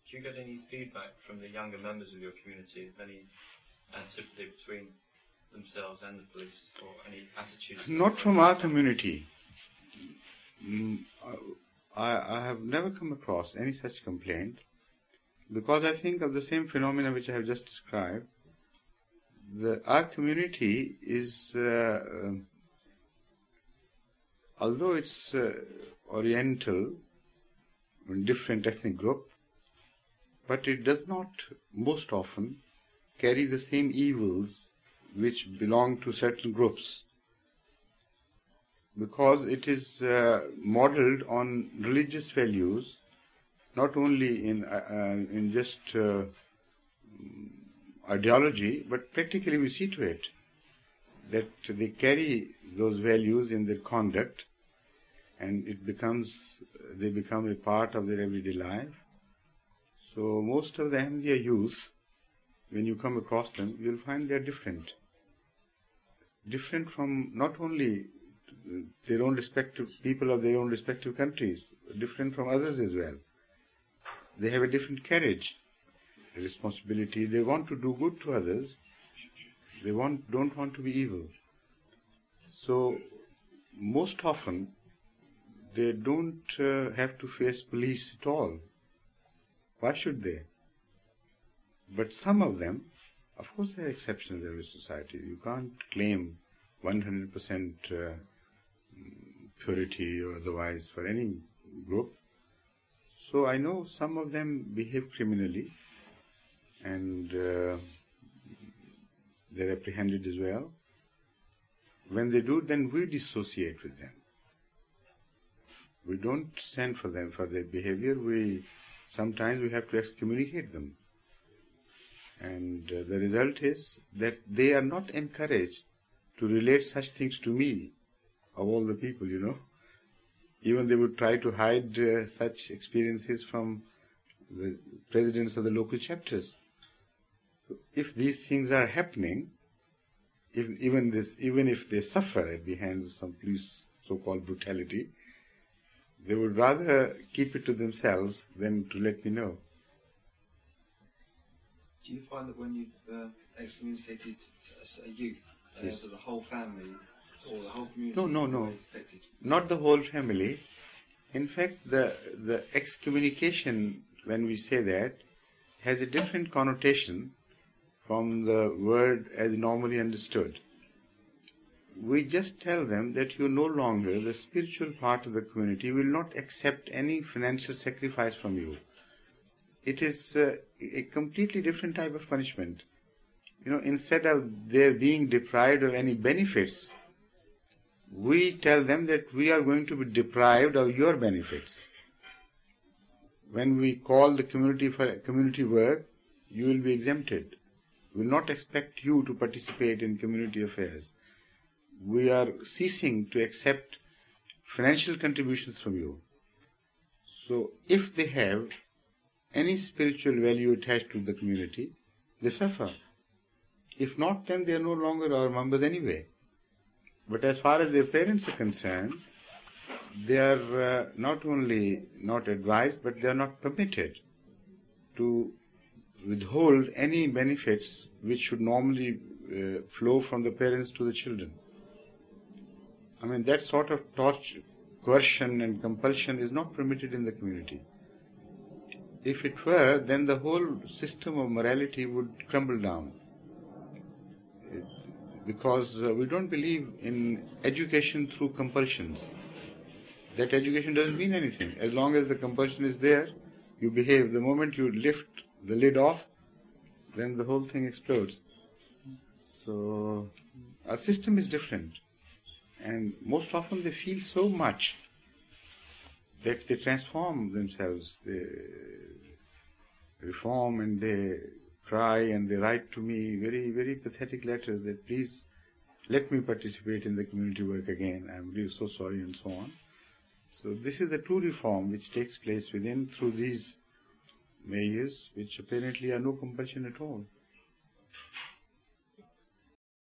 Do you get any feedback from the younger members of your community, any antipathy between themselves and the police, or any attitudes? Not from our community. I have never come across any such complaint, because I think of the same phenomena which I have just described. Our community is, although it's oriental, different ethnic group, but it does not most often carry the same evils which belong to certain groups, because it is modeled on religious values, not only in just ideology, but practically we see to it that they carry those values in their conduct, and they become a part of their everyday life. So most of the Ahmadiyya youth, when you come across them, you'll find they're different. Different from not only their own respective people of their own respective countries, different from others as well. They have a different carriage, a responsibility. They want to do good to others. They don't want to be evil. So most often they don't have to face police at all. Why should they? But some of them, of course, there are exceptions in every society. You can't claim 100% purity or otherwise for any group. So I know some of them behave criminally, and they're apprehended as well. When they do, then we dissociate with them. We don't stand for them for their behavior. Sometimes we have to excommunicate them. And the result is that they are not encouraged to relate such things to me, of all the people, Even they would try to hide such experiences from the presidents of the local chapters. So if these things are happening, even if they suffer at the hands of some police so-called brutality, they would rather keep it to themselves than to let me know. Do you find that when you've excommunicated a youth, yes, the whole family or the whole community? No. Not the whole family. In fact, the excommunication, when we say that, has a different connotation from the word as normally understood. We just tell them that you no longer, the spiritual part of the community will not accept any financial sacrifice from you. It is a completely different type of punishment. Instead of their being deprived of any benefits, we tell them that we are going to be deprived of your benefits. When we call the community for community work, you will be exempted. We will not expect you to participate in community affairs. We are ceasing to accept financial contributions from you. So if they have any spiritual value attached to the community, they suffer. If not, then they are no longer our members anyway. But as far as their parents are concerned, they are not only not advised, but they are not permitted to withhold any benefits which should normally flow from the parents to the children. I mean, that sort of torture, coercion and compulsion is not permitted in the community. If it were, then the whole system of morality would crumble down. Because we don't believe in education through compulsions. That education doesn't mean anything. As long as the compulsion is there, you behave. The moment you lift the lid off, then the whole thing explodes. So our system is different. And most often they feel so much that they transform themselves. They reform and they cry and they write to me very, very pathetic letters that please let me participate in the community work again. I'm really so sorry and so on. So this is the true reform which takes place within through these mayors, which apparently are no compulsion at all.